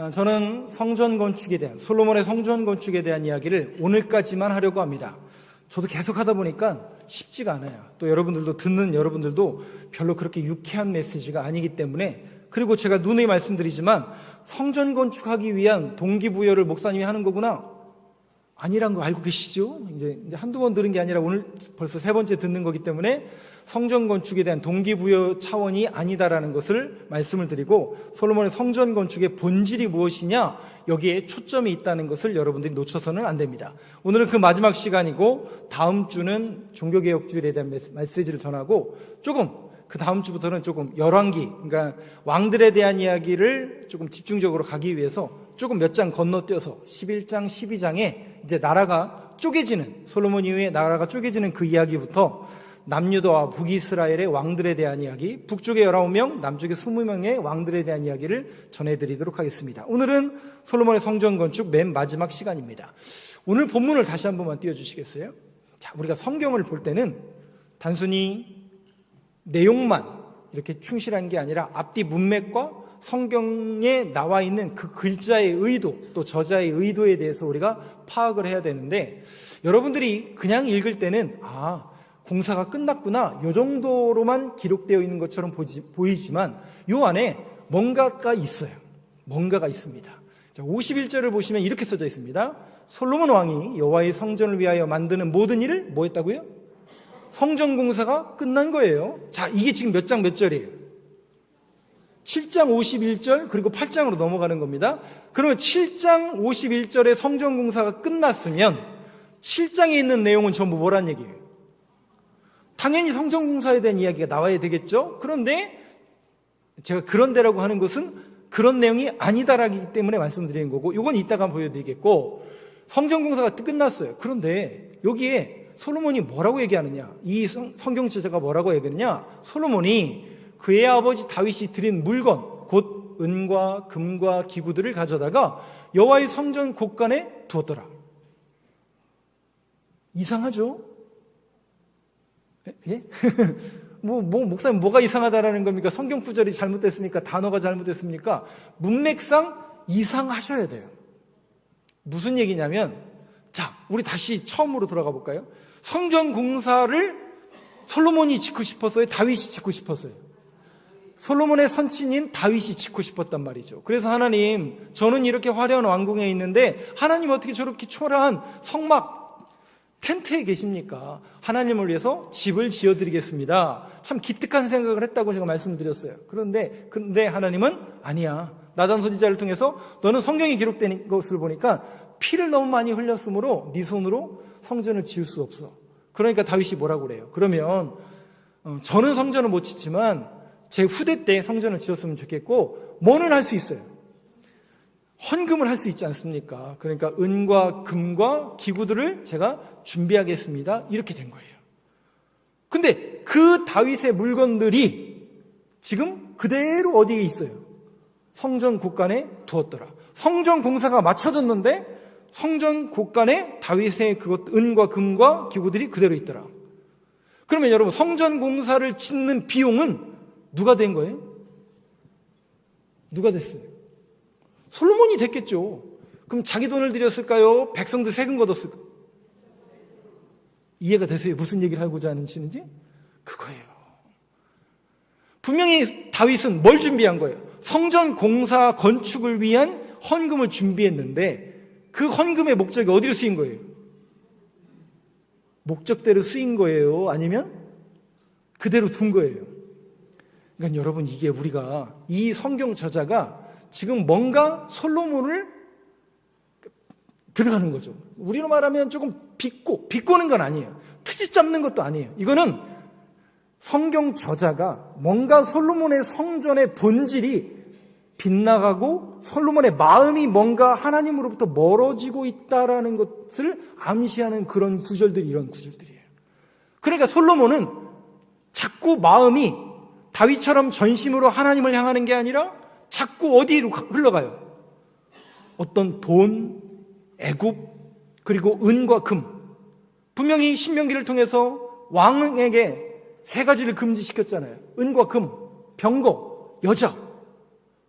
저는 성전 건축에 대한, 솔로몬의 성전 건축에 대한 이야기를 오늘까지만 하려고 합니다. 저도 계속 하다 보니까 쉽지가 않아요. 또 여러분들도, 듣는 여러분들도 별로 그렇게 유쾌한 메시지가 아니기 때문에, 그리고 제가 누누이 말씀드리지만 성전 건축하기 위한 동기부여를 목사님이 하는 거구나, 아니란 거 알고 계시죠? 이제 한두 번 들은 게 아니라 오늘 벌써 세 번째 듣는 거기 때문에 성전 건축에 대한 동기부여 차원이 아니다라는 것을 말씀을 드리고, 솔로몬의 성전 건축의 본질이 무엇이냐, 여기에 초점이 있다는 것을 여러분들이 놓쳐서는 안 됩니다. 오늘은 그 마지막 시간이고, 다음 주는 종교개혁주일에 대한 메시지를 전하고, 조금 그 다음 주부터는 조금 열왕기, 그러니까 왕들에 대한 이야기를 조금 집중적으로 가기 위해서 조금 몇 장 건너뛰어서 11장, 12장에 이제 나라가 쪼개지는, 솔로몬 이후에 나라가 쪼개지는 그 이야기부터 남유다와 북이스라엘의 왕들에 대한 이야기, 북쪽에 19명, 남쪽에 20명의 왕들에 대한 이야기를 전해드리도록 하겠습니다. 오늘은 솔로몬의 성전 건축 맨 마지막 시간입니다. 오늘 본문을 다시 한 번만 띄워주시겠어요? 자, 우리가 성경을 볼 때는 단순히 내용만 이렇게 충실한 게 아니라 앞뒤 문맥과 성경에 나와 있는 그 글자의 의도, 또 저자의 의도에 대해서 우리가 파악을 해야 되는데, 여러분들이 그냥 읽을 때는 공사가 끝났구나, 이 정도로만 기록되어 있는 것처럼 보이지만 이 안에 뭔가가 있어요. 뭔가가 있습니다. 자, 51절을 보시면 이렇게 써져 있습니다. 솔로몬 왕이 여호와의 성전을 위하여 만드는 모든 일을 뭐 했다고요? 성전 공사가 끝난 거예요. 자, 이게 지금 몇 장 몇 절이에요? 7장 51절 그리고 8장으로 넘어가는 겁니다. 그러면 7장 51절에 성전 공사가 끝났으면 7장에 있는 내용은 전부 뭐란 얘기예요? 당연히 성전 공사에 대한 이야기가 나와야 되겠죠. 그런데 제가 그런데라고 하는 것은 그런 내용이 아니다라기 때문에 말씀드리는 거고, 이건 이따가 보여드리겠고, 성전 공사가 끝났어요. 그런데 여기에 솔로몬이 뭐라고 얘기하느냐, 이 성경 저자가 뭐라고 얘기하느냐, 솔로몬이 그의 아버지 다윗이 드린 물건, 곧 은과 금과 기구들을 가져다가 여호와의 성전 곳간에 두었더라. 이상하죠? 예? 목사님 뭐가 이상하다라는 겁니까? 성경 구절이 잘못됐습니까? 단어가 잘못됐습니까? 문맥상 이상하셔야 돼요. 무슨 얘기냐면, 자, 우리 다시 처음으로 돌아가 볼까요? 성전 공사를 솔로몬이 짓고 싶었어요? 다윗이 짓고 싶었어요? 솔로몬의 선친인 다윗이 짓고 싶었단 말이죠. 그래서 하나님, 저는 이렇게 화려한 왕궁에 있는데 하나님 어떻게 저렇게 초라한 성막 텐트에 계십니까? 하나님을 위해서 집을 지어드리겠습니다. 참 기특한 생각을 했다고 제가 말씀드렸어요. 그런데 하나님은 아니야. 나단 선지자를 통해서 너는 성경에 기록된 것을 보니까 피를 너무 많이 흘렸으므로 네 손으로 성전을 지을 수 없어. 그러니까 다윗이 뭐라고 그래요? 그러면 저는 성전을 못 짓지만 제 후대 때 성전을 지었으면 좋겠고, 뭐는 할 수 있어요? 헌금을 할 수 있지 않습니까? 그러니까 은과 금과 기구들을 제가 준비하겠습니다. 이렇게 된 거예요. 근데 그 다윗의 물건들이 지금 그대로 어디에 있어요? 성전 곳간에 두었더라. 성전 공사가 마쳐졌는데 성전 곳간에 다윗의 그것, 은과 금과 기구들이 그대로 있더라. 그러면 여러분, 성전 공사를 짓는 비용은 누가 된 거예요? 누가 됐어요? 솔로몬이 됐겠죠. 그럼 자기 돈을 들였을까요? 백성들 세금 걷었을까요? 이해가 되세요? 무슨 얘기를 하고자 하시는지? 그거예요. 분명히 다윗은 뭘 준비한 거예요? 성전 공사 건축을 위한 헌금을 준비했는데 그 헌금의 목적이 어디로 쓰인 거예요? 목적대로 쓰인 거예요? 아니면 그대로 둔 거예요? 그러니까 여러분, 이게 우리가, 이 성경 저자가 지금 뭔가 솔로몬을 들어가는 거죠. 우리로 말하면 조금 비꼬는 건 아니에요. 트집 잡는 것도 아니에요. 이거는 성경 저자가 뭔가 솔로몬의 성전의 본질이 빗나가고 솔로몬의 마음이 뭔가 하나님으로부터 멀어지고 있다라는 것을 암시하는 그런 구절들이, 이런 구절들이에요. 그러니까 솔로몬은 자꾸 마음이 다윗처럼 전심으로 하나님을 향하는 게 아니라 자꾸 어디로 흘러가요? 어떤 돈, 애굽, 그리고 은과 금. 분명히 신명기를 통해서 왕에게 세 가지를 금지시켰잖아요. 은과 금, 병거, 여자.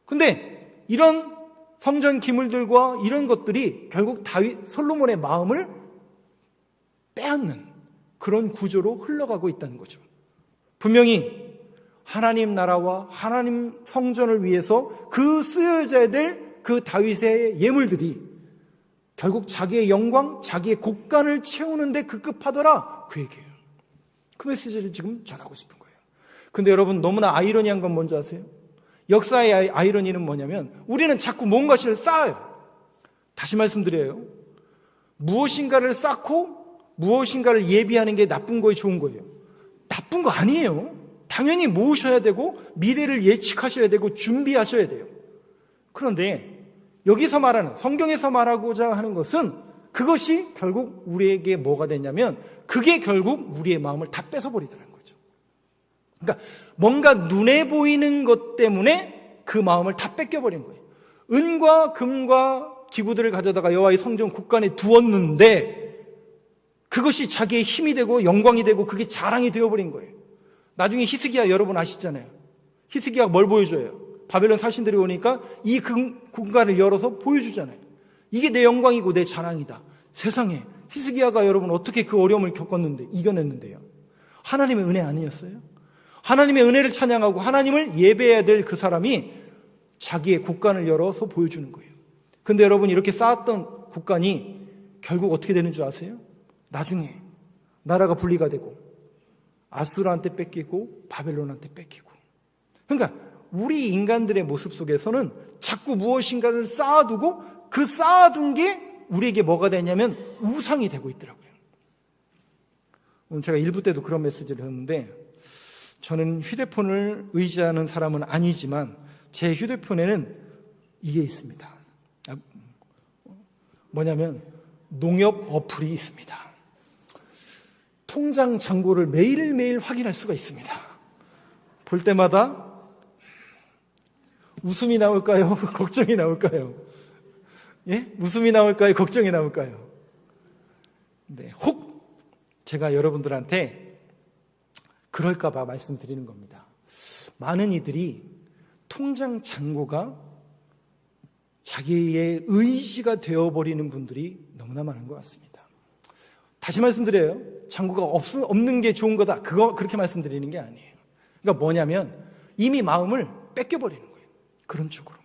근데 이런 성전 기물들과 이런 것들이 결국 솔로몬의 마음을 빼앗는 그런 구조로 흘러가고 있다는 거죠. 분명히 하나님 나라와 하나님 성전을 위해서 그 쓰여져야 될 그 다윗의 예물들이 결국 자기의 영광, 자기의 곡간을 채우는데 급급하더라, 그 얘기예요. 그 메시지를 지금 전하고 싶은 거예요. 근데 여러분, 너무나 아이러니한 건 뭔지 아세요? 역사의 아이러니는 뭐냐면 우리는 자꾸 뭔가를 쌓아요. 다시 말씀드려요. 무엇인가를 쌓고 무엇인가를 예비하는 게 나쁜 거예요, 좋은 거예요? 나쁜 거 아니에요. 당연히 모으셔야 되고 미래를 예측하셔야 되고 준비하셔야 돼요. 그런데 여기서 말하는, 성경에서 말하고자 하는 것은 그것이 결국 우리에게 뭐가 되냐면 그게 결국 우리의 마음을 다 뺏어버리더라는 거죠. 그러니까 뭔가 눈에 보이는 것 때문에 그 마음을 다 뺏겨버린 거예요. 은과 금과 기구들을 가져다가 여호와의 성전 곳간에 두었는데 그것이 자기의 힘이 되고 영광이 되고 그게 자랑이 되어버린 거예요. 나중에 히스기야 여러분 아시잖아요. 히스기야가 뭘 보여줘요? 바벨론 사신들이 오니까 이 공간을 열어서 보여주잖아요. 이게 내 영광이고 내 자랑이다. 세상에 히스기야가 여러분 어떻게 그 어려움을 겪었는데 이겨냈는데요. 하나님의 은혜 아니었어요? 하나님의 은혜를 찬양하고 하나님을 예배해야 될 그 사람이 자기의 곳간을 열어서 보여주는 거예요. 근데 여러분, 이렇게 쌓았던 곳간이 결국 어떻게 되는 줄 아세요? 나중에 나라가 분리가 되고 아수르한테 뺏기고 바벨론한테 뺏기고. 그러니까 우리 인간들의 모습 속에서는 자꾸 무엇인가를 쌓아두고 그 쌓아둔 게 우리에게 뭐가 되냐면 우상이 되고 있더라고요. 오늘 제가 1부 때도 그런 메시지를 했는데, 저는 휴대폰을 의지하는 사람은 아니지만 제 휴대폰에는 이게 있습니다. 뭐냐면 농협 어플이 있습니다. 통장 잔고를 매일매일 확인할 수가 있습니다. 볼 때마다 웃음이 나올까요? 걱정이 나올까요? 예? 웃음이 나올까요? 걱정이 나올까요? 네, 혹 제가 여러분들한테 그럴까봐 말씀드리는 겁니다. 많은 이들이 통장 잔고가 자기의 의지가 되어버리는 분들이 너무나 많은 것 같습니다. 다시 말씀드려요. 잔고가 없는 게 좋은 거다. 그렇게 말씀드리는 게 아니에요. 그러니까 뭐냐면 이미 마음을 뺏겨버리는 거예요. 그런 쪽으로.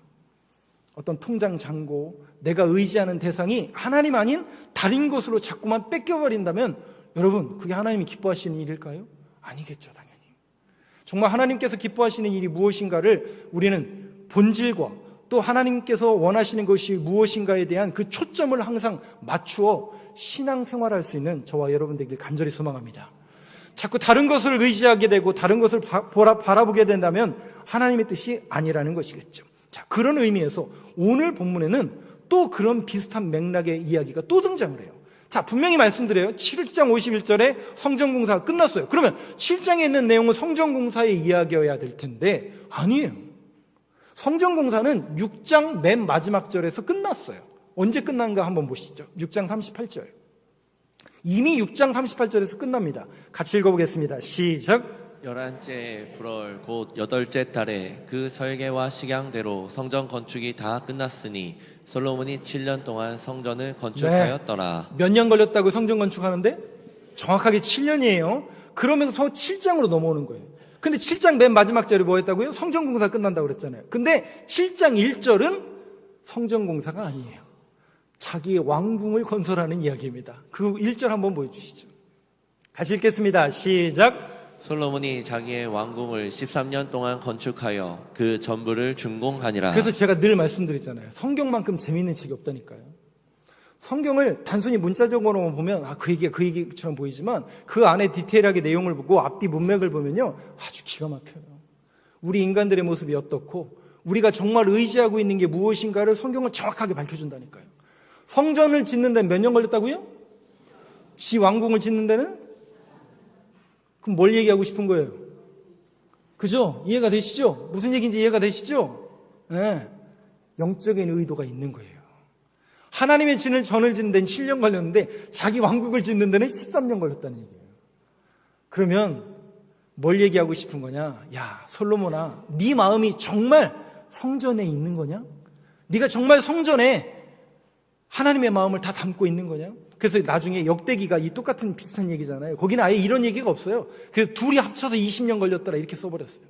어떤 통장 잔고, 내가 의지하는 대상이 하나님 아닌 다른 것으로 자꾸만 뺏겨버린다면 여러분, 그게 하나님이 기뻐하시는 일일까요? 아니겠죠, 당연히. 정말 하나님께서 기뻐하시는 일이 무엇인가를 우리는 본질과 또 하나님께서 원하시는 것이 무엇인가에 대한 그 초점을 항상 맞추어 신앙생활할 수 있는 저와 여러분 되길 간절히 소망합니다. 자꾸 다른 것을 의지하게 되고 다른 것을 바라보게 된다면 하나님의 뜻이 아니라는 것이겠죠. 자, 그런 의미에서 오늘 본문에는 또 그런 비슷한 맥락의 이야기가 또 등장을 해요. 자, 분명히 말씀드려요. 7장 51절에 성전공사가 끝났어요. 그러면 7장에 있는 내용은 성전공사의 이야기여야 될 텐데 아니에요. 성전공사는 6장 맨 마지막 절에서 끝났어요. 언제 끝난가 한번 보시죠. 6장 38절. 이미 6장 38절에서 끝납니다. 같이 읽어보겠습니다. 시작. 11째 불월 곧 8째 달에 그 설계와 식양대로 성전 건축이 다 끝났으니 솔로몬이 7년 동안 성전을 건축하였더라. 몇 년 걸렸다고 성전 건축하는데? 정확하게 7년이에요. 그러면서 7장으로 넘어오는 거예요. 근데 7장 맨 마지막 절이 뭐였다고요? 성전공사 끝난다고 그랬잖아요. 근데 7장 1절은 성전공사가 아니에요. 자기의 왕궁을 건설하는 이야기입니다. 그 1절 한번 보여주시죠. 다시 읽겠습니다. 시작. 솔로몬이 자기의 왕궁을 13년 동안 건축하여 그 전부를 준공하니라. 그래서 제가 늘 말씀드리잖아요. 성경만큼 재미있는 책이 없다니까요. 성경을 단순히 문자적으로만 보면 그 얘기처럼 보이지만 그 안에 디테일하게 내용을 보고 앞뒤 문맥을 보면요, 아주 기가 막혀요. 우리 인간들의 모습이 어떻고 우리가 정말 의지하고 있는 게 무엇인가를 성경을 정확하게 밝혀준다니까요. 성전을 짓는 데는 몇 년 걸렸다고요? 지 왕궁을 짓는 데는? 그럼 뭘 얘기하고 싶은 거예요? 그죠? 이해가 되시죠? 무슨 얘기인지 이해가 되시죠? 네. 영적인 의도가 있는 거예요. 하나님의 전을 짓는 데는 7년 걸렸는데 자기 왕국을 짓는 데는 13년 걸렸다는 얘기예요. 그러면 뭘 얘기하고 싶은 거냐? 야, 솔로몬아, 네 마음이 정말 성전에 있는 거냐? 네가 정말 성전에 하나님의 마음을 다 담고 있는 거냐? 그래서 나중에 역대기가 이 똑같은 비슷한 얘기잖아요. 거기는 아예 이런 얘기가 없어요. 그래서 둘이 합쳐서 20년 걸렸더라 이렇게 써버렸어요.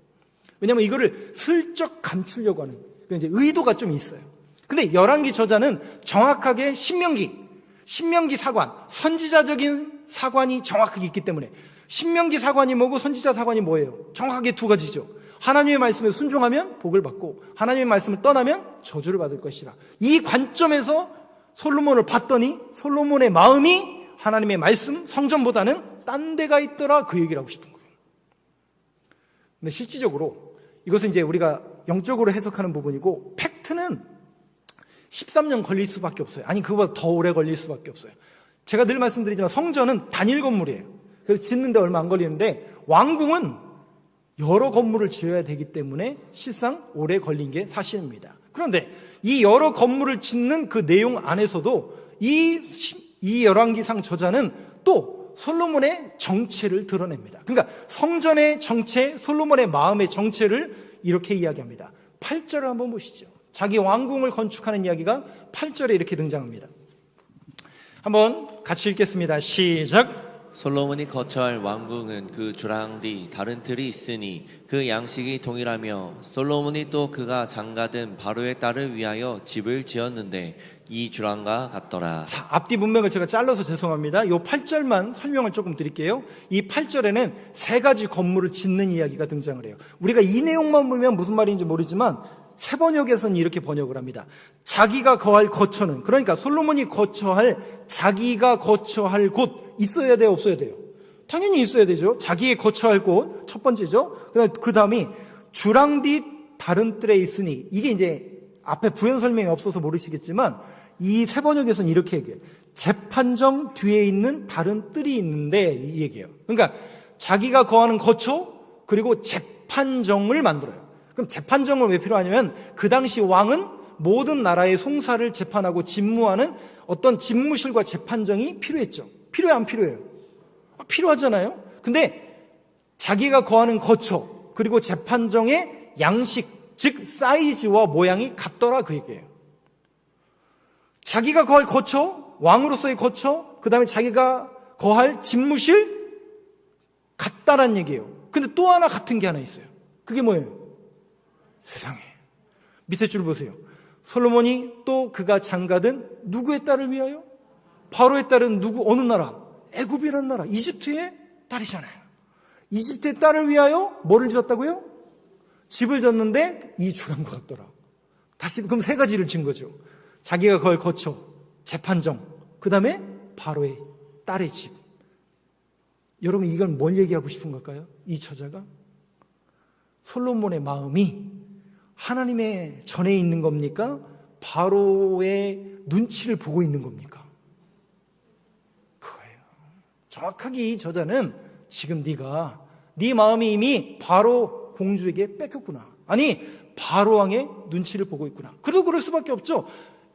왜냐하면 이거를 슬쩍 감추려고 하는 이제 의도가 좀 있어요. 근데 열왕기 저자는 정확하게 신명기 사관, 선지자적인 사관이 정확하게 있기 때문에 신명기 사관이 뭐고 선지자 사관이 뭐예요? 정확하게 두 가지죠. 하나님의 말씀에 순종하면 복을 받고 하나님의 말씀을 떠나면 저주를 받을 것이라. 이 관점에서 솔로몬을 봤더니 솔로몬의 마음이 하나님의 말씀, 성전보다는 딴 데가 있더라 그 얘기를 하고 싶은 거예요. 근데 실질적으로 이것은 이제 우리가 영적으로 해석하는 부분이고 팩트는 13년 걸릴 수밖에 없어요. 아니 그거보다 더 오래 걸릴 수밖에 없어요. 제가 늘 말씀드리지만 성전은 단일 건물이에요. 그래서 짓는데 얼마 안 걸리는데 왕궁은 여러 건물을 지어야 되기 때문에 실상 오래 걸린 게 사실입니다. 그런데 이 여러 건물을 짓는 그 내용 안에서도 이 열왕기상 저자는 또 솔로몬의 정체를 드러냅니다. 그러니까 성전의 정체, 솔로몬의 마음의 정체를 이렇게 이야기합니다. 8절을 한번 보시죠. 자기 왕궁을 건축하는 이야기가 8절에 이렇게 등장합니다. 한번 같이 읽겠습니다. 시작. 솔로몬이 거처할 왕궁은 그 주랑 뒤 다른 틀이 있으니 그 양식이 동일하며 솔로몬이 또 그가 장가든 바로의 딸을 위하여 집을 지었는데 이 주랑과 같더라. 자, 앞뒤 문맥을 제가 잘라서 죄송합니다. 이 8절만 설명을 조금 드릴게요. 이 8절에는 세 가지 건물을 짓는 이야기가 등장을 해요. 우리가 이 내용만 보면 무슨 말인지 모르지만 세 번역에서는 이렇게 번역을 합니다. 자기가 거할 거처는, 그러니까 솔로몬이 자기가 거처할 곳 있어야 돼요, 없어야 돼요? 당연히 있어야 되죠. 자기의 거처할 곳 첫 번째죠. 그 다음이 주랑 뒤 다른 뜰에 있으니, 이게 이제 앞에 부연 설명이 없어서 모르시겠지만 이 세 번역에서는 이렇게 얘기해요. 재판정 뒤에 있는 다른 뜰이 있는데 이 얘기예요. 그러니까 자기가 거하는 거처 그리고 재판정을 만들어요. 그럼 재판정은 왜 필요하냐면 그 당시 왕은 모든 나라의 송사를 재판하고 집무하는 어떤 집무실과 재판정이 필요했죠. 필요해 안 필요해요? 필요하잖아요. 근데 자기가 거하는 거처 그리고 재판정의 양식 즉 사이즈와 모양이 같더라 그 얘기예요. 자기가 거할 거처, 왕으로서의 거처, 그 다음에 자기가 거할 집무실 같다란 얘기예요. 근데 또 하나 같은 게 하나 있어요. 그게 뭐예요? 세상에. 밑에 줄 보세요. 솔로몬이 또 그가 장가든 누구의 딸을 위하여? 바로의 딸은 누구? 어느 나라? 애굽이라는 나라. 이집트의 딸이잖아요. 이집트의 딸을 위하여 뭐를 지었다고요? 집을 졌는데 이 주랑과 같더라. 다시 그럼 세 가지를 진 거죠. 자기가 거할 거처, 재판정, 그 다음에 바로의 딸의 집. 여러분 이건 뭘 얘기하고 싶은 걸까요? 이 저자가 솔로몬의 마음이 하나님의 전에 있는 겁니까? 바로의 눈치를 보고 있는 겁니까? 그거예요. 정확하게 이 저자는 지금 네 마음이 이미 바로 공주에게 뺏겼구나. 아니 바로 왕의 눈치를 보고 있구나. 그래도 그럴 수밖에 없죠.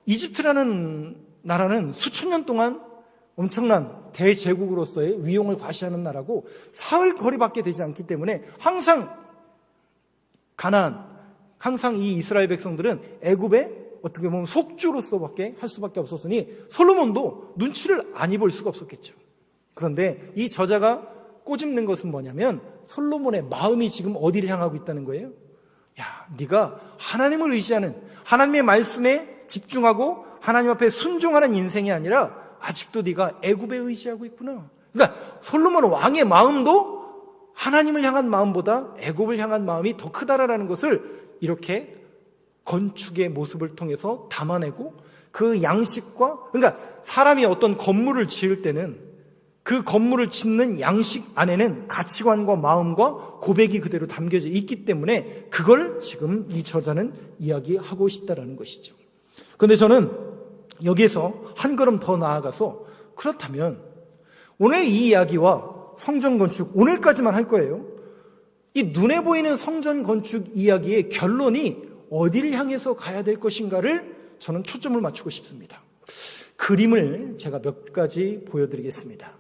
이집트라는 나라는 수천 년 동안 엄청난 대제국으로서의 위용을 과시하는 나라고 사흘 거리밖에 되지 않기 때문에 항상 항상 이 이스라엘 백성들은 애굽의 어떻게 보면 속주로서밖에 할 수밖에 없었으니 솔로몬도 눈치를 안 입을 수가 없었겠죠. 그런데 이 저자가 꼬집는 것은 뭐냐면 솔로몬의 마음이 지금 어디를 향하고 있다는 거예요? 야, 네가 하나님을 의지하는 하나님의 말씀에 집중하고 하나님 앞에 순종하는 인생이 아니라 아직도 네가 애굽에 의지하고 있구나. 그러니까 솔로몬 왕의 마음도 하나님을 향한 마음보다 애굽을 향한 마음이 더 크다라는 것을 이렇게 건축의 모습을 통해서 담아내고 그 양식과 그러니까 사람이 어떤 건물을 지을 때는 그 건물을 짓는 양식 안에는 가치관과 마음과 고백이 그대로 담겨져 있기 때문에 그걸 지금 이 저자는 이야기하고 싶다라는 것이죠. 그런데 저는 여기에서 한 걸음 더 나아가서 그렇다면 오늘 이 이야기와 성전 건축 오늘까지만 할 거예요. 이 눈에 보이는 성전 건축 이야기의 결론이 어디를 향해서 가야 될 것인가를 저는 초점을 맞추고 싶습니다. 그림을 제가 몇 가지 보여드리겠습니다.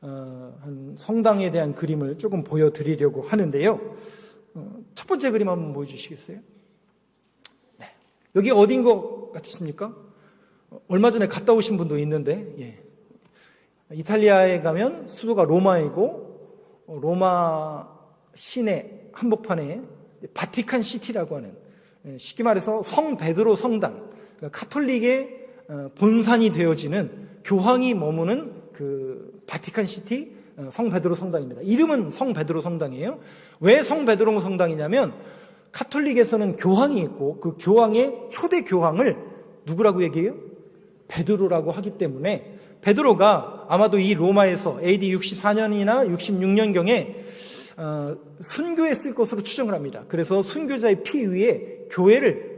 한 성당에 대한 그림을 조금 보여드리려고 하는데요. 첫 번째 그림 한번 보여주시겠어요? 네. 여기 어딘 것 같으십니까? 얼마 전에 갔다 오신 분도 있는데, 예. 이탈리아에 가면 수도가 로마이고, 로마 시내 한복판에 바티칸 시티라고 하는, 쉽게 말해서 성 베드로 성당, 그러니까 카톨릭의 본산이 되어지는 교황이 머무는 그 바티칸 시티 성 베드로 성당입니다. 이름은 성 베드로 성당이에요. 왜 성 베드로 성당이냐면 카톨릭에서는 교황이 있고 그 교황의 초대 교황을 누구라고 얘기해요? 베드로라고 하기 때문에 베드로가 아마도 이 로마에서 AD 64년이나 66년경에 순교했을 것으로 추정을 합니다. 그래서 순교자의 피 위에 교회를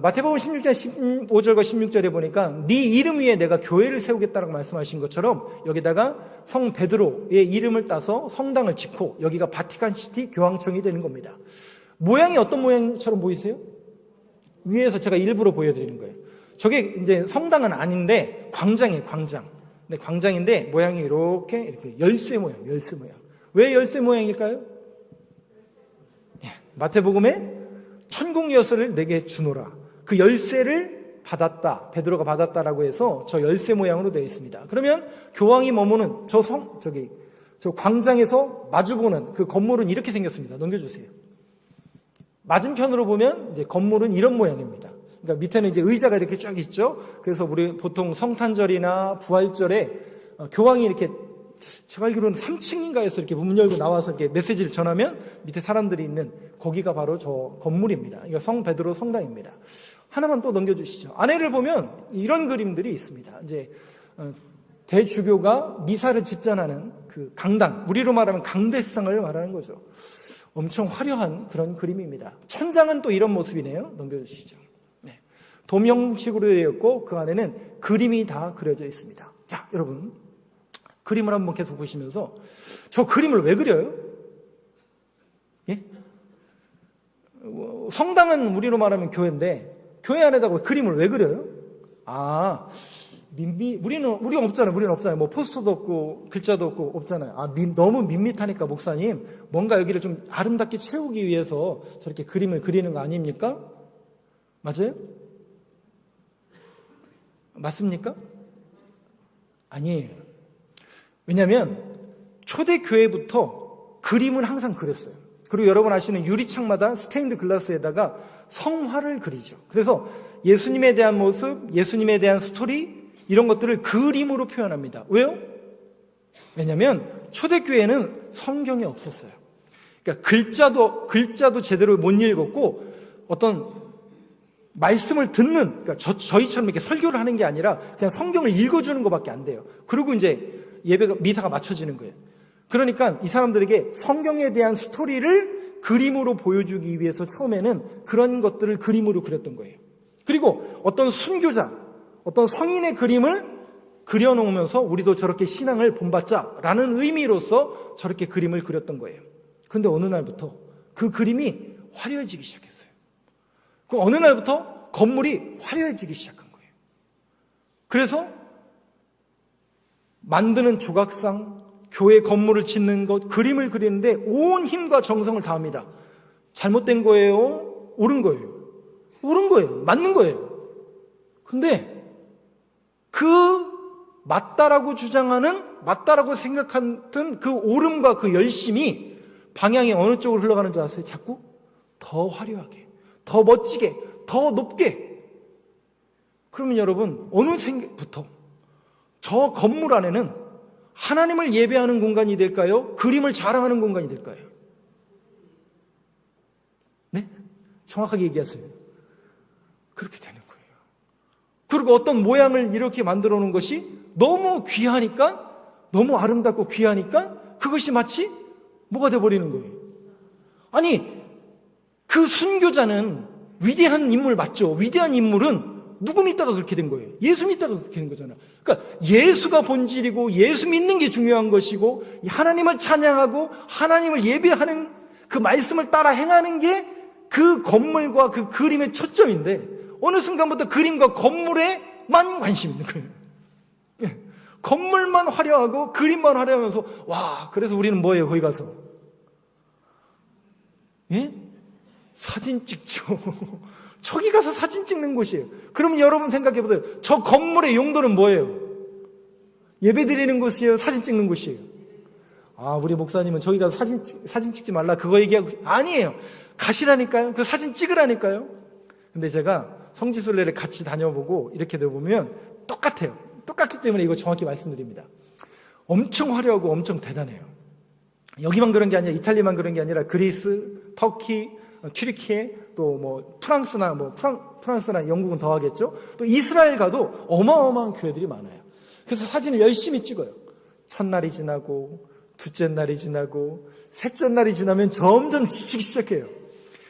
마태복음 16장 15절과 16절에 보니까 네 이름 위에 내가 교회를 세우겠다라고 말씀하신 것처럼 여기다가 성 베드로의 이름을 따서 성당을 짓고 여기가 바티칸시티 교황청이 되는 겁니다. 모양이 어떤 모양처럼 보이세요? 위에서 제가 일부러 보여드리는 거예요. 저게 이제 성당은 아닌데 광장이에요, 광장. 네, 광장인데 모양이 이렇게 열쇠 모양. 왜 열쇠 모양일까요? 마태복음에 천국 열쇠를 내게 주노라. 그 열쇠를 받았다. 베드로가 받았다라고 해서 저 열쇠 모양으로 되어 있습니다. 그러면 교황이 머무는 저 광장에서 마주보는 그 건물은 이렇게 생겼습니다. 넘겨주세요. 맞은편으로 보면 이제 건물은 이런 모양입니다. 그러니까 밑에는 이제 의자가 이렇게 쫙 있죠. 그래서 우리 보통 성탄절이나 부활절에 교황이 이렇게 제가 알기로는 3층인가에서 이렇게 문 열고 나와서 이렇게 메시지를 전하면 밑에 사람들이 있는 거기가 바로 저 건물입니다. 이거 성 베드로 성당입니다. 하나만 또 넘겨주시죠. 안에를 보면 이런 그림들이 있습니다. 이제 대주교가 미사를 집전하는 그 강당, 우리로 말하면 강대상을 말하는 거죠. 엄청 화려한 그런 그림입니다. 천장은 또 이런 모습이네요. 넘겨주시죠. 네. 도명식으로 되어 있고 그 안에는 그림이 다 그려져 있습니다. 자, 여러분 그림을 한번 계속 보시면서 저 그림을 왜 그려요? 예? 성당은 우리로 말하면 교회인데 교회 안에다가 그림을 왜 그려요? 우리가 없잖아요. 뭐 포스터도 없고 글자도 없고 없잖아요. 너무 밋밋하니까 목사님 뭔가 여기를 좀 아름답게 채우기 위해서 저렇게 그림을 그리는 거 아닙니까? 맞아요? 맞습니까? 아니에요. 왜냐하면 초대교회부터 그림은 항상 그렸어요. 그리고 여러분 아시는 유리창마다 스테인드 글라스에다가 성화를 그리죠. 그래서 예수님에 대한 모습, 예수님에 대한 스토리 이런 것들을 그림으로 표현합니다. 왜요? 왜냐하면 초대교회는 성경이 없었어요. 그러니까 글자도 제대로 못 읽었고 어떤 말씀을 듣는, 그러니까 저희처럼 이렇게 설교를 하는 게 아니라 그냥 성경을 읽어주는 것밖에 안 돼요. 그리고 이제 미사가 맞춰지는 거예요. 그러니까 이 사람들에게 성경에 대한 스토리를 그림으로 보여주기 위해서 처음에는 그런 것들을 그림으로 그렸던 거예요. 그리고 어떤 순교자, 어떤 성인의 그림을 그려놓으면서 우리도 저렇게 신앙을 본받자라는 의미로서 저렇게 그림을 그렸던 거예요. 그런데 어느 날부터 그 그림이 화려해지기 시작했어요. 그 어느 날부터 건물이 화려해지기 시작한 거예요. 그래서 만드는 조각상, 교회 건물을 짓는 것, 그림을 그리는데 온 힘과 정성을 다합니다. 잘못된 거예요? 옳은 거예요? 옳은 거예요. 맞는 거예요. 근데 그 맞다라고 주장하는, 맞다라고 생각하던 그 옳음과 그 열심이 방향이 어느 쪽으로 흘러가는 줄 아세요? 자꾸 더 화려하게, 더 멋지게, 더 높게. 그러면 여러분 어느 생각부터 저 건물 안에는 하나님을 예배하는 공간이 될까요? 그림을 자랑하는 공간이 될까요? 네? 정확하게 얘기하세요. 그렇게 되는 거예요. 그리고 어떤 모양을 이렇게 만들어 놓은 것이 너무 귀하니까, 너무 아름답고 귀하니까 그것이 마치 뭐가 돼버리는 거예요. 아니, 그 순교자는 위대한 인물 맞죠? 위대한 인물은 누구 믿다가 그렇게 된 거예요? 예수 믿다가 그렇게 된 거잖아요. 그러니까 예수가 본질이고 예수 믿는 게 중요한 것이고 하나님을 찬양하고 하나님을 예배하는 그 말씀을 따라 행하는 게 그 건물과 그 그림의 초점인데 어느 순간부터 그림과 건물에만 관심이 있는 거예요. 예. 건물만 화려하고 그림만 화려하면서 와, 그래서 우리는 뭐예요? 거기 가서 예? 사진 찍죠. 저기 가서 사진 찍는 곳이에요. 그러면 여러분 생각해 보세요. 저 건물의 용도는 뭐예요? 예배 드리는 곳이에요? 사진 찍는 곳이에요? 우리 목사님은 저기 가서 사진 찍지 말라 그거 얘기하고 아니에요. 가시라니까요. 그 사진 찍으라니까요. 근데 제가 성지순례를 같이 다녀보고 이렇게 들어보면 똑같아요. 똑같기 때문에 이거 정확히 말씀드립니다. 엄청 화려하고 엄청 대단해요. 여기만 그런 게 아니라 이탈리아만 그런 게 아니라 그리스, 터키, 튀르키예, 또 뭐 프랑스나 영국은 더 하겠죠. 또 이스라엘 가도 어마어마한 교회들이 많아요. 그래서 사진을 열심히 찍어요. 첫날이 지나고 둘째 날이 지나고 셋째 날이 지나면 점점 지치기 시작해요.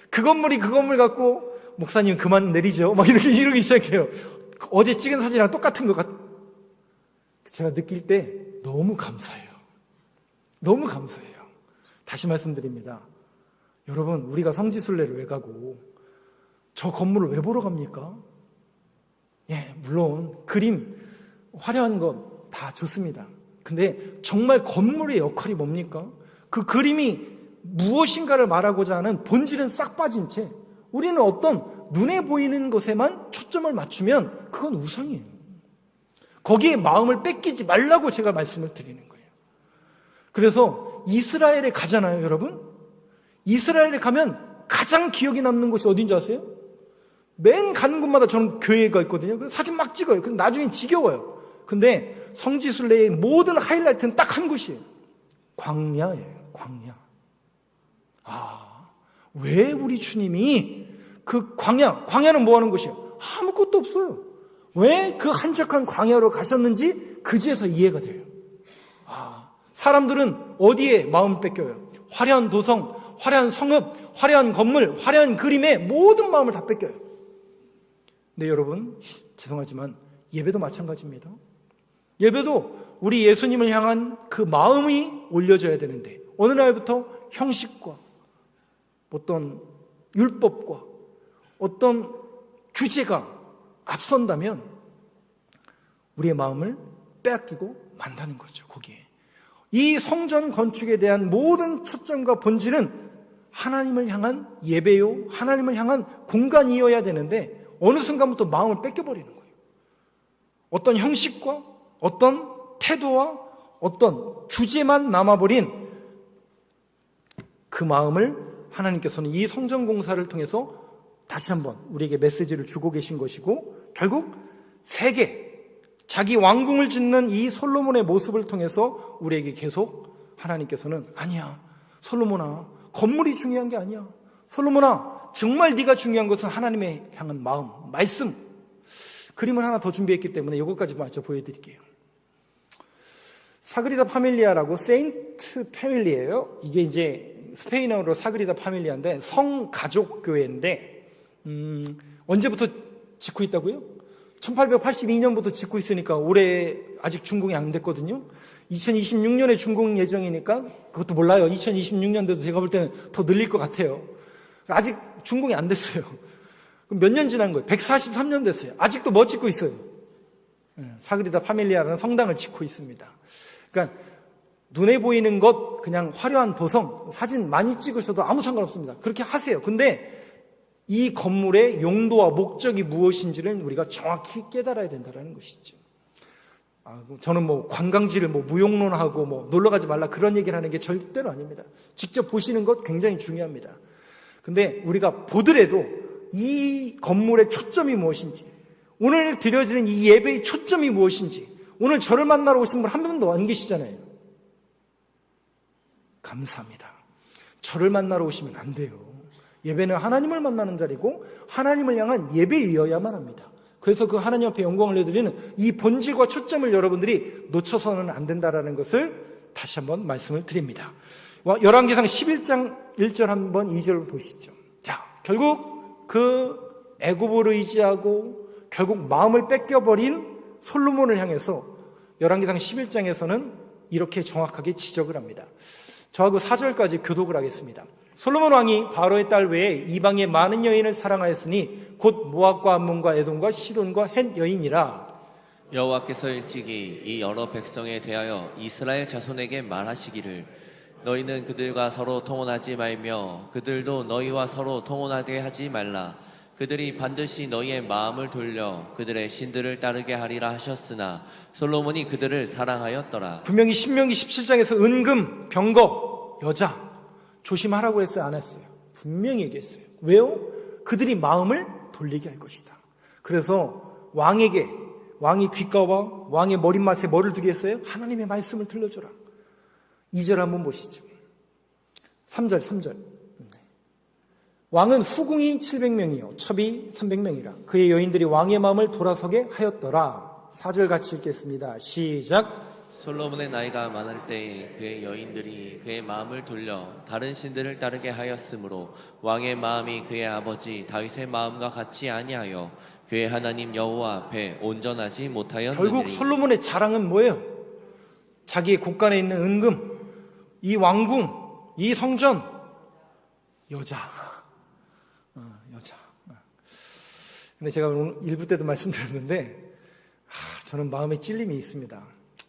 그 건물이 그 건물 같고 목사님 그만 내리죠. 막 이러기 시작해요. 어제 찍은 사진이랑 똑같은 것 같. 제가 느낄 때 너무 감사해요. 너무 감사해요. 다시 말씀드립니다. 여러분, 우리가 성지순례를 왜 가고 저 건물을 왜 보러 갑니까? 물론 그림 화려한 건 다 좋습니다. 근데 정말 건물의 역할이 뭡니까? 그 그림이 무엇인가를 말하고자 하는 본질은 싹 빠진 채 우리는 어떤 눈에 보이는 것에만 초점을 맞추면 그건 우상이에요. 거기에 마음을 뺏기지 말라고 제가 말씀을 드리는 거예요. 그래서 이스라엘에 가잖아요, 여러분. 이스라엘에 가면 가장 기억에 남는 곳이 어딘지 아세요? 맨 가는 곳마다 저는 교회가 있거든요. 그래서 사진 막 찍어요. 근데 나중엔 지겨워요. 근데 성지순례의 모든 하이라이트는 딱 한 곳이에요. 광야예요. 광야. 왜 우리 주님이 그 광야는 뭐 하는 곳이에요? 아무것도 없어요. 왜 그 한적한 광야로 가셨는지 그제서 이해가 돼요. 사람들은 어디에 마음을 뺏겨요? 화려한 도성, 화려한 성읍, 화려한 건물, 화려한 그림에 모든 마음을 다 뺏겨요. 근데 여러분, 죄송하지만 예배도 마찬가지입니다. 예배도 우리 예수님을 향한 그 마음이 올려져야 되는데 어느 날부터 형식과 어떤 율법과 어떤 규제가 앞선다면 우리의 마음을 빼앗기고 만다는 거죠. 거기에 이 성전 건축에 대한 모든 초점과 본질은 하나님을 향한 예배요, 하나님을 향한 공간이어야 되는데 어느 순간부터 마음을 뺏겨버리는 거예요. 어떤 형식과 어떤 태도와 어떤 규제만 남아버린 그 마음을 하나님께서는 이 성전 공사를 통해서 다시 한번 우리에게 메시지를 주고 계신 것이고 결국 세계, 자기 왕궁을 짓는 이 솔로몬의 모습을 통해서 우리에게 계속 하나님께서는 아니야, 솔로몬아, 건물이 중요한 게 아니야. 솔로몬아, 정말 네가 중요한 것은 하나님의 향한 마음, 말씀. 그림을 하나 더 준비했기 때문에 이것까지 먼저 보여드릴게요. 사그리다 파밀리아라고 세인트 패밀리예요. 이게 이제 스페인어로 사그리다 파밀리아인데 성가족교회인데 언제부터 짓고 있다고요? 1882년부터 짓고 있으니까 올해 아직 준공이 안 됐거든요. 2026년에 준공 예정이니까 그것도 몰라요. 2026년대도 제가 볼 때는 더 늘릴 것 같아요. 아직 준공이 안 됐어요. 그럼 몇 년 지난 거예요? 143년 됐어요. 아직도 뭐 짓고 있어요? 사그리다 파밀리아라는 성당을 짓고 있습니다. 그러니까 눈에 보이는 것, 그냥 화려한 도성, 사진 많이 찍으셔도 아무 상관없습니다. 그렇게 하세요. 근데 이 건물의 용도와 목적이 무엇인지를 우리가 정확히 깨달아야 된다는 것이죠. 저는 뭐 관광지를 뭐 무용론하고 뭐 놀러 가지 말라 그런 얘기를 하는 게 절대로 아닙니다. 직접 보시는 것 굉장히 중요합니다. 근데 우리가 보더라도 이 건물의 초점이 무엇인지, 오늘 드려지는 이 예배의 초점이 무엇인지, 오늘 저를 만나러 오신 분 한 분도 안 계시잖아요. 감사합니다. 저를 만나러 오시면 안 돼요. 예배는 하나님을 만나는 자리고 하나님을 향한 예배이어야만 합니다. 그래서 그 하나님 앞에 영광을 내드리는 이 본질과 초점을 여러분들이 놓쳐서는 안 된다는 것을 다시 한번 말씀을 드립니다. 열왕기상 11장 1절 한번 2절 보시죠. 자, 결국 그 애굽을 의지하고 결국 마음을 뺏겨버린 솔로몬을 향해서 열왕기상 11장에서는 이렇게 정확하게 지적을 합니다. 저하고 4절까지 교독을 하겠습니다. 솔로몬 왕이 바로의 딸 외에 이방의 많은 여인을 사랑하였으니 곧 모압과 암몬과 에돔과 시돈과 헷 여인이라. 여호와께서 일찍이 이 여러 백성에 대하여 이스라엘 자손에게 말하시기를 너희는 그들과 서로 통혼하지 말며 그들도 너희와 서로 통혼하게 하지 말라. 그들이 반드시 너희의 마음을 돌려 그들의 신들을 따르게 하리라 하셨으나 솔로몬이 그들을 사랑하였더라. 분명히 신명기 17장에서 은금, 병거, 여자 조심하라고 했어요? 안 했어요? 분명히 얘기했어요. 왜요? 그들이 마음을 돌리게 할 것이다. 그래서 왕이 귓가와 왕의 머릿맛에 뭐를 두게 했어요? 하나님의 말씀을 들려줘라. 2절 한번 보시죠. 3절. 왕은 후궁이 700명이요 첩이 300명이라 그의 여인들이 왕의 마음을 돌아서게 하였더라. 4절 같이 읽겠습니다. 시작. 솔로몬의 나이가 많을 때에 그의 여인들이 그의 마음을 돌려 다른 신들을 따르게 하였으므로 왕의 마음이 그의 아버지 다윗의 마음과 같이 아니하여 그의 하나님 여호와 앞에 온전하지 못하였느니라. 결국 솔로몬의 자랑은 뭐예요? 자기의 곳간에 있는 은금, 이 왕궁, 이 성전, 여자. 근데 제가 오늘 일부 때도 말씀드렸는데 저는 마음에 찔림이 있습니다.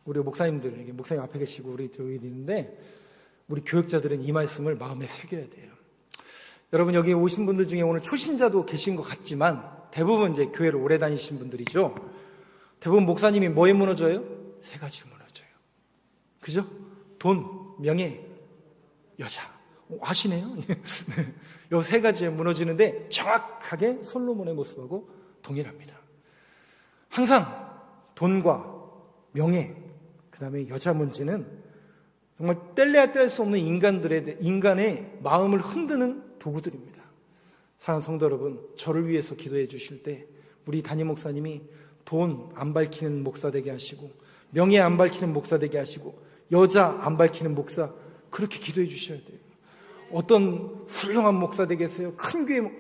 우리 목사님들, 목사님 앞에 계시고 우리 저기 있는데 우리 교육자들은 이 말씀을 마음에 새겨야 돼요. 여러분 여기 오신 분들 중에 오늘 초신자도 계신 것 같지만 대부분 이제 교회를 오래 다니신 분들이죠. 대부분 목사님이 뭐에 무너져요? 세 가지 무너져요. 그죠? 돈, 명예, 여자. 아시네요? 이 세 가지에 무너지는데 정확하게 솔로몬의 모습하고 동일합니다. 항상 돈과 명예, 그 다음에 여자 문제는 정말 뗄래야 뗄 수 없는 인간의 마음을 흔드는 도구들입니다. 사랑하는 성도 여러분, 저를 위해서 기도해 주실 때 우리 담임 목사님이 돈 안 밝히는 목사 되게 하시고 명예 안 밝히는 목사 되게 하시고 여자 안 밝히는 목사 그렇게 기도해 주셔야 돼요. 어떤 훌륭한 목사 되겠어요? 큰 교회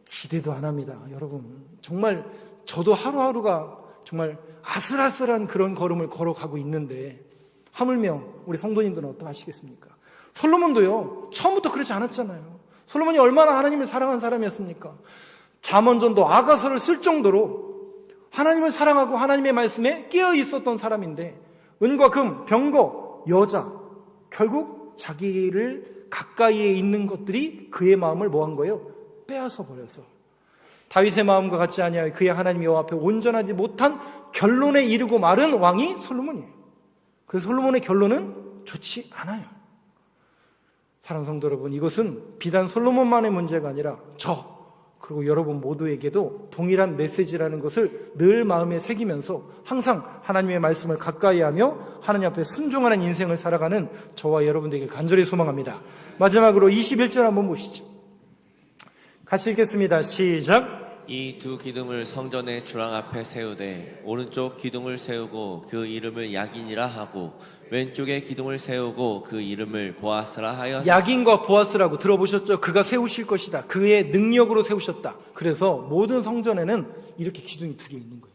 기대도 안 합니다. 여러분 정말 저도 하루하루가 정말 아슬아슬한 그런 걸음을 걸어가고 있는데 하물며 우리 성도님들은 어떠하시겠습니까? 솔로몬도요 처음부터 그렇지 않았잖아요. 솔로몬이 얼마나 하나님을 사랑한 사람이었습니까? 잠언전도 아가서를 쓸 정도로 하나님을 사랑하고 하나님의 말씀에 끼어 있었던 사람인데 은과 금, 병거, 여자 결국 자기를 가까이에 있는 것들이 그의 마음을 뭐한 거예요? 빼앗아 버려서 다윗의 마음과 같지 아니하여 그의 하나님 여호와 앞에 온전하지 못한 결론에 이르고 마른 왕이 솔로몬이에요. 그래서 솔로몬의 결론은 좋지 않아요. 사랑하는 성도 여러분, 이것은 비단 솔로몬만의 문제가 아니라 그리고 여러분 모두에게도 동일한 메시지라는 것을 늘 마음에 새기면서 항상 하나님의 말씀을 가까이 하며 하나님 앞에 순종하는 인생을 살아가는 저와 여러분들에게 간절히 소망합니다. 마지막으로 21절 한번 보시죠. 같이 읽겠습니다. 시작. 이 두 기둥을 성전의 주랑 앞에 세우되 오른쪽 기둥을 세우고 그 이름을 야긴이라 하고 왼쪽에 기둥을 세우고 그 이름을 보아스라 하였으니 야긴과 보아스라고 들어보셨죠? 그가 세우실 것이다. 그의 능력으로 세우셨다. 그래서 모든 성전에는 이렇게 기둥이 두 개 있는 거예요.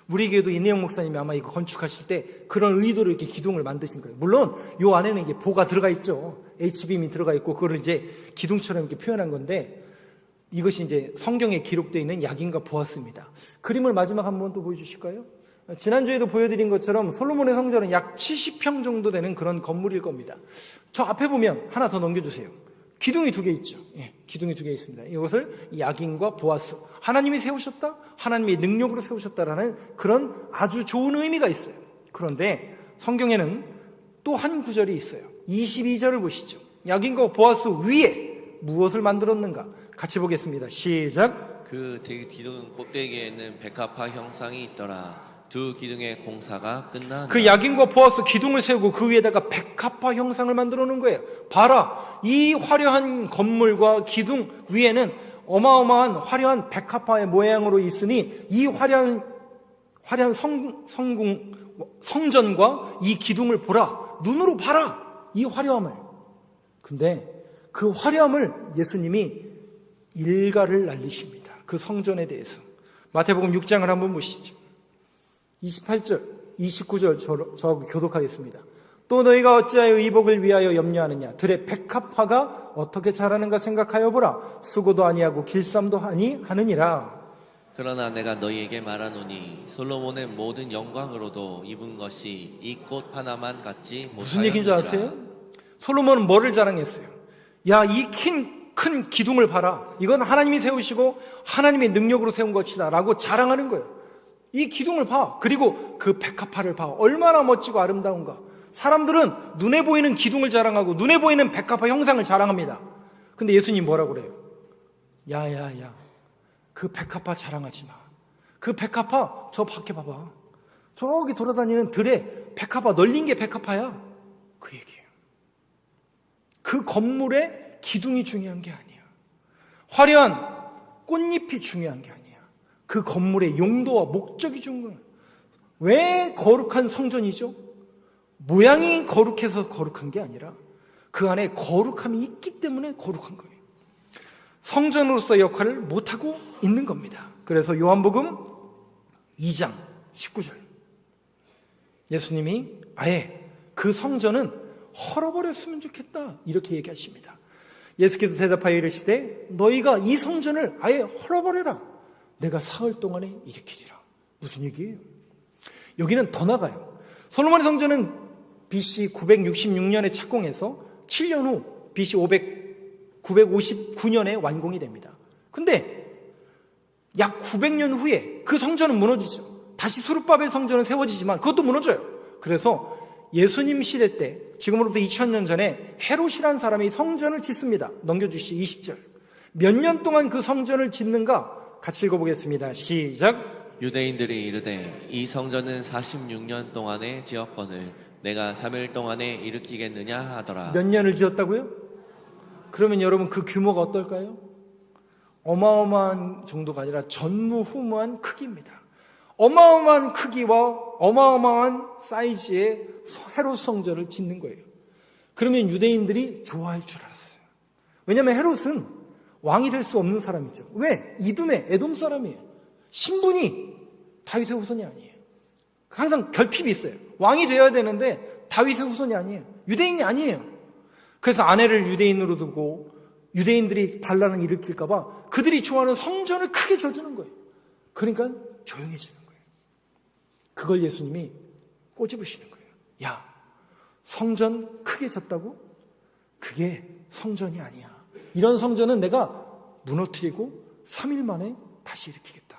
우리 교회도 이내영 목사님이 아마 이거 건축하실 때 그런 의도로 이렇게 기둥을 만드신 거예요. 물론 요 안에는 이게 보가 들어가 있죠. H빔이 들어가 있고 그거를 이제 기둥처럼 이렇게 표현한 건데 이것이 이제 성경에 기록되어 있는 야긴과 보아스입니다. 그림을 마지막 한번 또 보여주실까요? 지난주에도 보여드린 것처럼 솔로몬의 성전은 약 70평 정도 되는 그런 건물일 겁니다. 저 앞에 보면 하나 더 넘겨주세요. 기둥이 두 개 있죠. 기둥이 두 개 있습니다. 이것을 야긴과 보아스, 하나님이 세우셨다, 하나님의 능력으로 세우셨다라는 그런 아주 좋은 의미가 있어요. 그런데 성경에는 또 한 구절이 있어요. 22절을 보시죠. 야긴과 보아스 위에 무엇을 만들었는가? 같이 보겠습니다. 시작. 그 기둥 꼭대기에는 백합화 형상이 있더라. 두 기둥의 공사가 끝나나 그 야긴과 보아스 기둥을 세우고 그 위에다가 백합화 형상을 만들어 놓은 거예요. 봐라, 이 화려한 건물과 기둥 위에는 어마어마한 화려한 백합화의 모양으로 있으니 이 화려한 성전과 이 기둥을 보라, 눈으로 봐라, 이 화려함을. 근데 그 화려함을 예수님이 일가를 날리십니다. 그 성전에 대해서. 마태복음 6장을 한번 보시죠. 28절, 29절 저하고 교독하겠습니다. 또 너희가 어찌하여 이복을 위하여 염려하느냐? 들의 백합화가 어떻게 자라는가 생각하여 보라. 수고도 아니하고 길쌈도 하느니라. 그러나 내가 너희에게 말하노니 솔로몬의 모든 영광으로도 입은 것이 이 꽃 하나만 같지 못하였느니라. 무슨 얘기인 줄 아세요? 솔로몬은 뭐를 자랑했어요? 야, 이 긴 큰 기둥을 봐라. 이건 하나님이 세우시고 하나님의 능력으로 세운 것이다 라고 자랑하는 거예요. 이 기둥을 봐. 그리고 그 백합화를 봐. 얼마나 멋지고 아름다운가. 사람들은 눈에 보이는 기둥을 자랑하고 눈에 보이는 백합화 형상을 자랑합니다. 근데 예수님 뭐라고 그래요? 야야야, 그 백합화 자랑하지 마. 그 백합화 저 밖에 봐봐. 저기 돌아다니는 들에 백합화 널린 게 백합화야. 그 얘기예요. 그 건물의 기둥이 중요한 게 아니야. 화려한 꽃잎이 중요한 게 아니야. 그 건물의 용도와 목적이 중요해. 왜 거룩한 성전이죠? 모양이 거룩해서 거룩한 게 아니라 그 안에 거룩함이 있기 때문에 거룩한 거예요. 성전으로서의 역할을 못하고 있는 겁니다. 그래서 요한복음 2장 19절 예수님이 아예 그 성전은 헐어버렸으면 좋겠다 이렇게 얘기하십니다. 예수께서 대답하여 이르시되 너희가 이 성전을 아예 헐어버려라. 내가 사흘 동안에 일으키리라. 무슨 얘기예요? 여기는 더 나가요. 솔로몬의 성전은 BC 966년에 착공해서 7년 후 BC 959년에 완공이 됩니다. 근데 약 900년 후에 그 성전은 무너지죠. 다시 수르바벨 성전은 세워지지만 그것도 무너져요. 그래서 예수님 시대 때 지금으로부터 2000년 전에 헤롯이라는 사람이 성전을 짓습니다. 넘겨주시죠. 20절. 몇 년 동안 그 성전을 짓는가? 같이 읽어보겠습니다. 시작. 유대인들이 이르되 이 성전은 46년 동안에 지었거늘 내가 3일 동안에 일으키겠느냐 하더라. 몇 년을 지었다고요? 그러면 여러분 그 규모가 어떨까요? 어마어마한 정도가 아니라 전무후무한 크기입니다. 어마어마한 크기와 어마어마한 사이즈의 헤롯 성전을 짓는 거예요. 그러면 유대인들이 좋아할 줄 알았어요. 왜냐하면 헤롯은 왕이 될 수 없는 사람이죠. 왜? 이둠의 에돔 사람이에요. 신분이 다윗의 후손이 아니에요. 항상 결핍이 있어요. 왕이 되어야 되는데 다윗의 후손이 아니에요. 유대인이 아니에요. 그래서 아내를 유대인으로 두고 유대인들이 반란을 일으킬까 봐 그들이 좋아하는 성전을 크게 줘주는 거예요. 그러니까 조용해지는 거예요. 그걸 예수님이 꼬집으시는 거예요. 야, 성전 크게 졌다고? 그게 성전이 아니야. 이런 성전은 내가 무너뜨리고 3일 만에 다시 일으키겠다.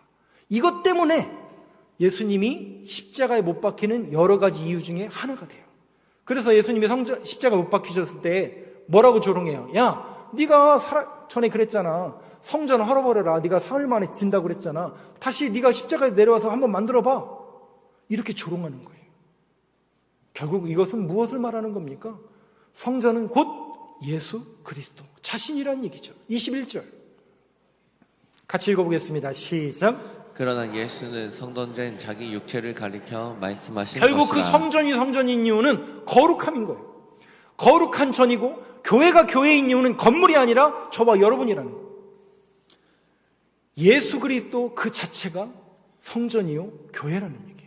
이것 때문에 예수님이 십자가에 못 박히는 여러 가지 이유 중에 하나가 돼요. 그래서 예수님이 십자가에 못 박히셨을 때 뭐라고 조롱해요? 야, 네가 전에 그랬잖아. 성전 헐어버려라. 네가 3일 만에 진다고 그랬잖아. 다시 네가 십자가에 내려와서 한번 만들어봐. 이렇게 조롱하는 거예요. 결국 이것은 무엇을 말하는 겁니까? 성전은 곧 예수 그리스도 자신이라는 얘기죠. 21절 같이 읽어보겠습니다. 시작. 그러나 예수는 성전된 자기 육체를 가리켜 말씀하신 결국 것이라. 그 성전이 성전인 이유는 거룩함인 거예요. 거룩한 전이고 교회가 교회인 이유는 건물이 아니라 저와 여러분이라는 거예요. 예수 그리스도 그 자체가 성전이요 교회라는 얘기예요.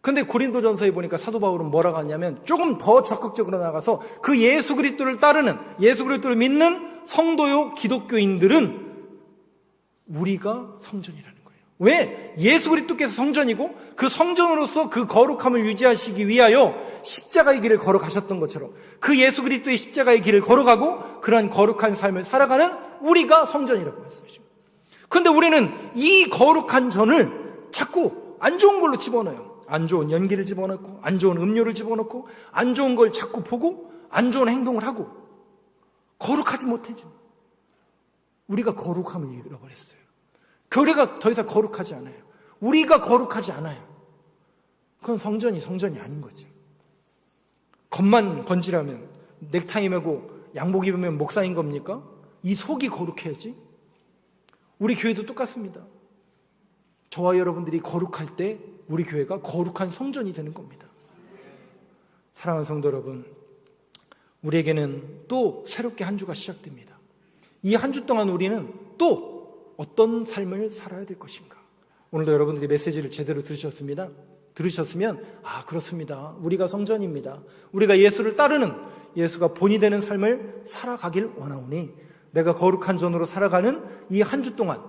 근데 고린도전서에 보니까 사도 바울은 뭐라고 하냐면 조금 더 적극적으로 나가서 그 예수 그리스도를 따르는 예수 그리스도를 믿는 성도요 기독교인들은 우리가 성전이라는 거예요. 왜? 예수 그리스도께서 성전이고 그 성전으로서 그 거룩함을 유지하시기 위하여 십자가의 길을 걸어가셨던 것처럼 그 예수 그리스도의 십자가의 길을 걸어가고 그러한 거룩한 삶을 살아가는 우리가 성전이라고 말씀하십니다. 그런데 우리는 이 거룩한 전을 자꾸 안 좋은 걸로 집어넣어요. 안 좋은 연기를 집어넣고 안 좋은 음료를 집어넣고 안 좋은 걸 자꾸 보고 안 좋은 행동을 하고 거룩하지 못해져. 우리가 거룩함을 잃어버렸어요. 교회가 더 이상 거룩하지 않아요. 우리가 거룩하지 않아요. 그건 성전이 아닌 거죠. 겉만 건지라면 넥타이 매고 양복 입으면 목사인 겁니까? 이 속이 거룩해야지. 우리 교회도 똑같습니다. 저와 여러분들이 거룩할 때 우리 교회가 거룩한 성전이 되는 겁니다. 사랑하는 성도 여러분, 우리에게는 또 새롭게 한 주가 시작됩니다. 이 한 주 동안 우리는 또 어떤 삶을 살아야 될 것인가? 오늘도 여러분들이 메시지를 제대로 들으셨으면 그렇습니다. 우리가 성전입니다. 우리가 예수를 따르는 예수가 본이 되는 삶을 살아가길 원하오니 내가 거룩한 전으로 살아가는 이 한 주 동안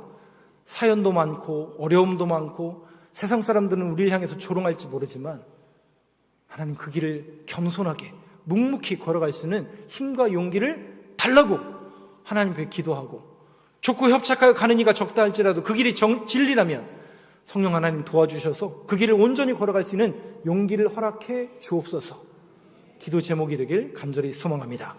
사연도 많고 어려움도 많고 세상 사람들은 우리를 향해서 조롱할지 모르지만 하나님 그 길을 겸손하게 묵묵히 걸어갈 수 있는 힘과 용기를 달라고 하나님 앞에 기도하고, 좋고 협착하여 가는 이가 적다 할지라도 그 길이 진리라면 성령 하나님 도와주셔서 그 길을 온전히 걸어갈 수 있는 용기를 허락해 주옵소서. 기도 제목이 되길 간절히 소망합니다.